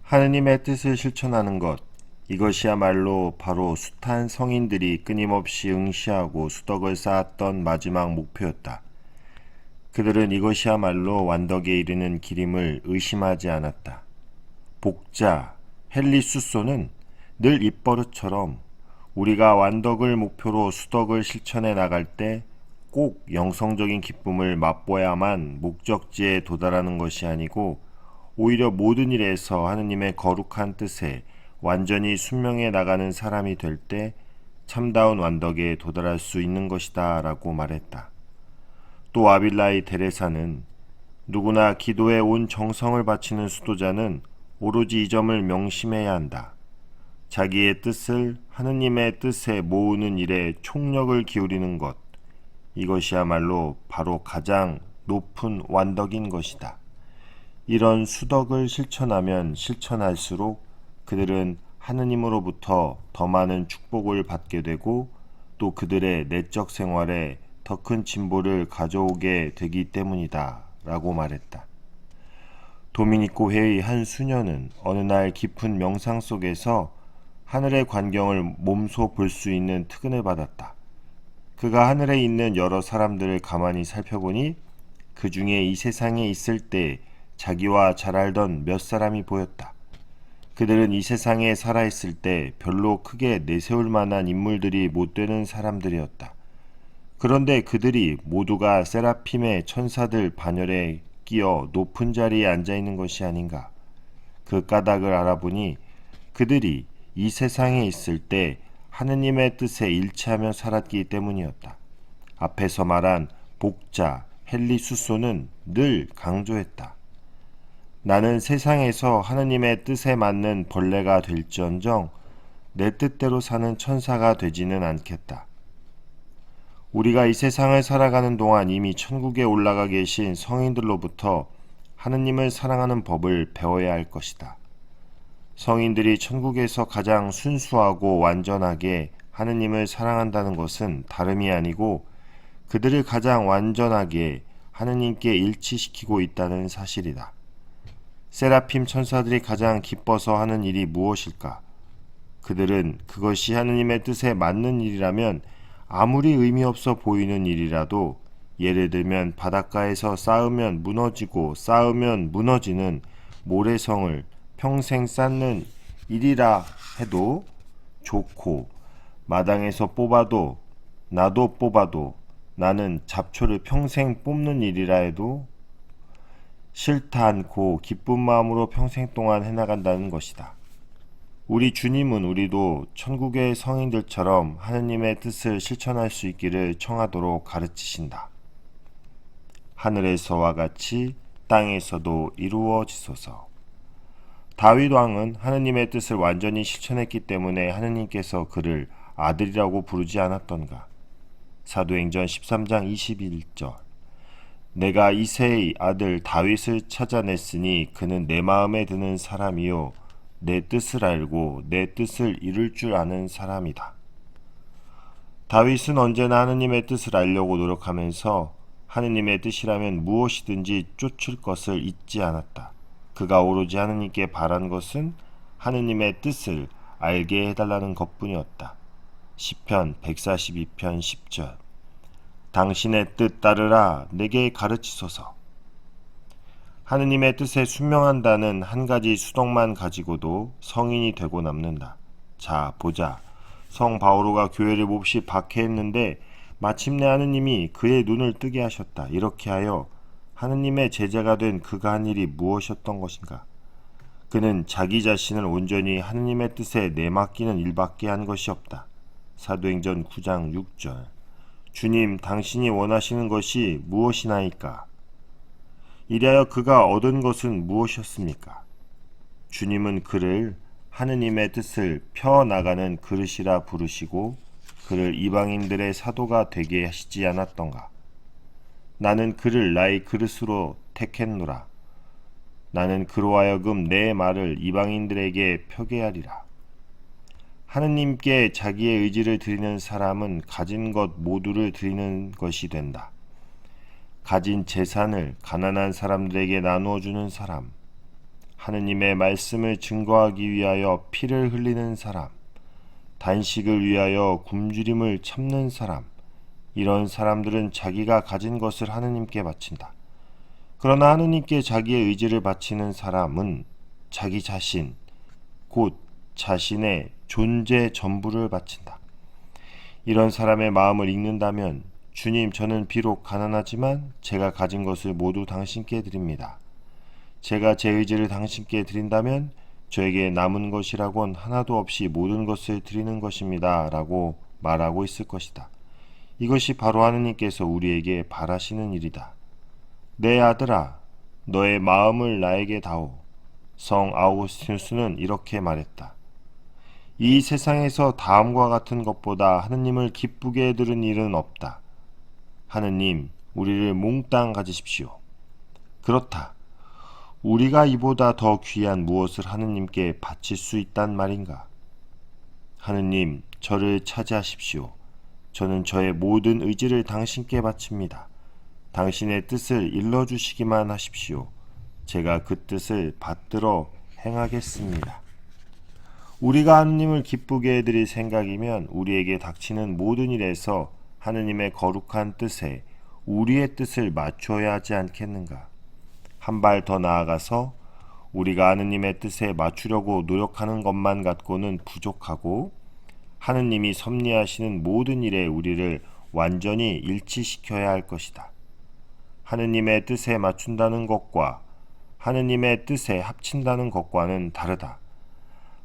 하느님의 뜻을 실천하는 것, 이것이야말로 바로 숱한 성인들이 끊임없이 응시하고 수덕을 쌓았던 마지막 목표였다. 그들은 이것이야말로 완덕에 이르는 길임을 의심하지 않았다. 복자, 헨리 수소는 늘 입버릇처럼 우리가 완덕을 목표로 수덕을 실천해 나갈 때 꼭 영성적인 기쁨을 맛보야만 목적지에 도달하는 것이 아니고 오히려 모든 일에서 하느님의 거룩한 뜻에 완전히 순명해 나가는 사람이 될 때 참다운 완덕에 도달할 수 있는 것이다 라고 말했다. 또 아빌라이 데레사는 누구나 기도에 온 정성을 바치는 수도자는 오로지 이 점을 명심해야 한다. 자기의 뜻을 하느님의 뜻에 모으는 일에 총력을 기울이는 것, 이것이야말로 바로 가장 높은 완덕인 것이다. 이런 수덕을 실천하면 실천할수록 그들은 하느님으로부터 더 많은 축복을 받게 되고 또 그들의 내적 생활에 더 큰 진보를 가져오게 되기 때문이다 라고 말했다. 도미니코 회의 한 수녀는 어느 날 깊은 명상 속에서 하늘의 광경을 몸소 볼 수 있는 특은을 받았다. 그가 하늘에 있는 여러 사람들을 가만히 살펴보니 그 중에 이 세상에 있을 때 자기와 잘 알던 몇 사람이 보였다. 그들은 이 세상에 살아있을 때 별로 크게 내세울 만한 인물들이 못 되는 사람들이었다. 그런데 그들이 모두가 세라핌의 천사들 반열에 끼어 높은 자리에 앉아있는 것이 아닌가. 그 까닭을 알아보니 그들이 이 세상에 있을 때 하느님의 뜻에 일치하며 살았기 때문이었다. 앞에서 말한 복자, 헨리 수소는 늘 강조했다. 나는 세상에서 하느님의 뜻에 맞는 벌레가 될지언정 내 뜻대로 사는 천사가 되지는 않겠다. 우리가 이 세상을 살아가는 동안 이미 천국에 올라가 계신 성인들로부터 하느님을 사랑하는 법을 배워야 할 것이다. 성인들이 천국에서 가장 순수하고 완전하게 하느님을 사랑한다는 것은 다름이 아니고 그들을 가장 완전하게 하느님께 일치시키고 있다는 사실이다. 세라핌 천사들이 가장 기뻐서 하는 일이 무엇일까? 그들은 그것이 하느님의 뜻에 맞는 일이라면 아무리 의미 없어 보이는 일이라도 예를 들면 바닷가에서 쌓으면 무너지고 쌓으면 무너지는 모래성을 평생 쌓는 일이라 해도 좋고 마당에서 뽑아도 나도 뽑아도 나는 잡초를 평생 뽑는 일이라 해도 싫다 않고 기쁜 마음으로 평생 동안 해나간다는 것이다. 우리 주님은 우리도 천국의 성인들처럼 하느님의 뜻을 실천할 수 있기를 청하도록 가르치신다. 하늘에서와 같이 땅에서도 이루어지소서. 다윗 왕은 하느님의 뜻을 완전히 실천했기 때문에 하느님께서 그를 아들이라고 부르지 않았던가. 사도행전 13장 21절. 내가 이새의 아들 다윗을 찾아냈으니 그는 내 마음에 드는 사람이요 내 뜻을 알고 내 뜻을 이룰 줄 아는 사람이다. 다윗은 언제나 하느님의 뜻을 알려고 노력하면서 하느님의 뜻이라면 무엇이든지 쫓을 것을 잊지 않았다. 그가 오로지 하느님께 바란 것은 하느님의 뜻을 알게 해달라는 것뿐이었다. 시편 142편 10절. 당신의 뜻 따르라 내게 가르치소서. 하느님의 뜻에 순명한다는 한 가지 수덕만 가지고도 성인이 되고 남는다. 자, 보자. 성 바오로가 교회를 몹시 박해했는데 마침내 하느님이 그의 눈을 뜨게 하셨다. 이렇게 하여 하느님의 제자가 된 그가 한 일이 무엇이었던 것인가? 그는 자기 자신을 온전히 하느님의 뜻에 내맡기는 일밖에 한 것이 없다. 사도행전 9장 6절. 주님, 당신이 원하시는 것이 무엇이나이까? 이리하여 그가 얻은 것은 무엇이었습니까? 주님은 그를 하느님의 뜻을 펴나가는 그릇이라 부르시고 그를 이방인들의 사도가 되게 하시지 않았던가? 나는 그를 나의 그릇으로 택했노라. 나는 그로 하여금 내 말을 이방인들에게 펴게 하리라. 하느님께 자기의 의지를 드리는 사람은 가진 것 모두를 드리는 것이 된다. 가진 재산을 가난한 사람들에게 나누어 주는 사람, 하느님의 말씀을 증거하기 위하여 피를 흘리는 사람, 단식을 위하여 굶주림을 참는 사람, 이런 사람들은 자기가 가진 것을 하느님께 바친다. 그러나 하느님께 자기의 의지를 바치는 사람은 자기 자신, 곧 자신의 존재 전부를 바친다. 이런 사람의 마음을 읽는다면 주님, 저는 비록 가난하지만 제가 가진 것을 모두 당신께 드립니다. 제가 제 의지를 당신께 드린다면 저에게 남은 것이라곤 하나도 없이 모든 것을 드리는 것입니다. 라고 말하고 있을 것이다. 이것이 바로 하느님께서 우리에게 바라시는 일이다. 내 아들아, 너의 마음을 나에게 다오. 성 아우구스티누스는 이렇게 말했다. 이 세상에서 다음과 같은 것보다 하느님을 기쁘게 들은 일은 없다. 하느님, 우리를 몽땅 가지십시오. 그렇다. 우리가 이보다 더 귀한 무엇을 하느님께 바칠 수 있단 말인가? 하느님, 저를 차지하십시오. 저는 저의 모든 의지를 당신께 바칩니다. 당신의 뜻을 일러주시기만 하십시오. 제가 그 뜻을 받들어 행하겠습니다. 우리가 하느님을 기쁘게 해드릴 생각이면 우리에게 닥치는 모든 일에서 하느님의 거룩한 뜻에 우리의 뜻을 맞춰야 하지 않겠는가? 한 발 더 나아가서 우리가 하느님의 뜻에 맞추려고 노력하는 것만 갖고는 부족하고 하느님이 섭리하시는 모든 일에 우리를 완전히 일치시켜야 할 것이다. 하느님의 뜻에 맞춘다는 것과 하느님의 뜻에 합친다는 것과는 다르다.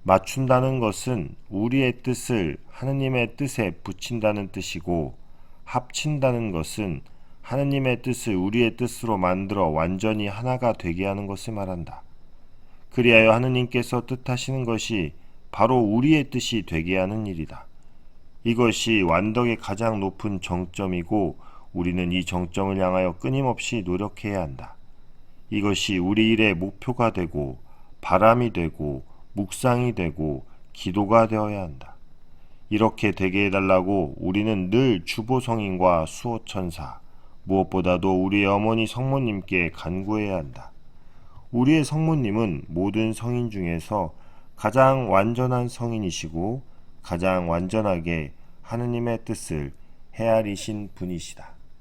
맞춘다는 것은 우리의 뜻을 하느님의 뜻에 붙인다는 뜻이고, 합친다는 것은 하느님의 뜻을 우리의 뜻으로 만들어 완전히 하나가 되게 하는 것을 말한다. 그리하여 하느님께서 뜻하시는 것이 바로 우리의 뜻이 되게 하는 일이다. 이것이 완덕의 가장 높은 정점이고 우리는 이 정점을 향하여 끊임없이 노력해야 한다. 이것이 우리 일의 목표가 되고 바람이 되고 묵상이 되고 기도가 되어야 한다. 이렇게 되게 해달라고 우리는 늘 주보성인과 수호천사, 무엇보다도 우리의 어머니 성모님께 간구해야 한다. 우리의 성모님은 모든 성인 중에서 가장 완전한 성인이시고 가장 완전하게 하느님의 뜻을 헤아리신 분이시다.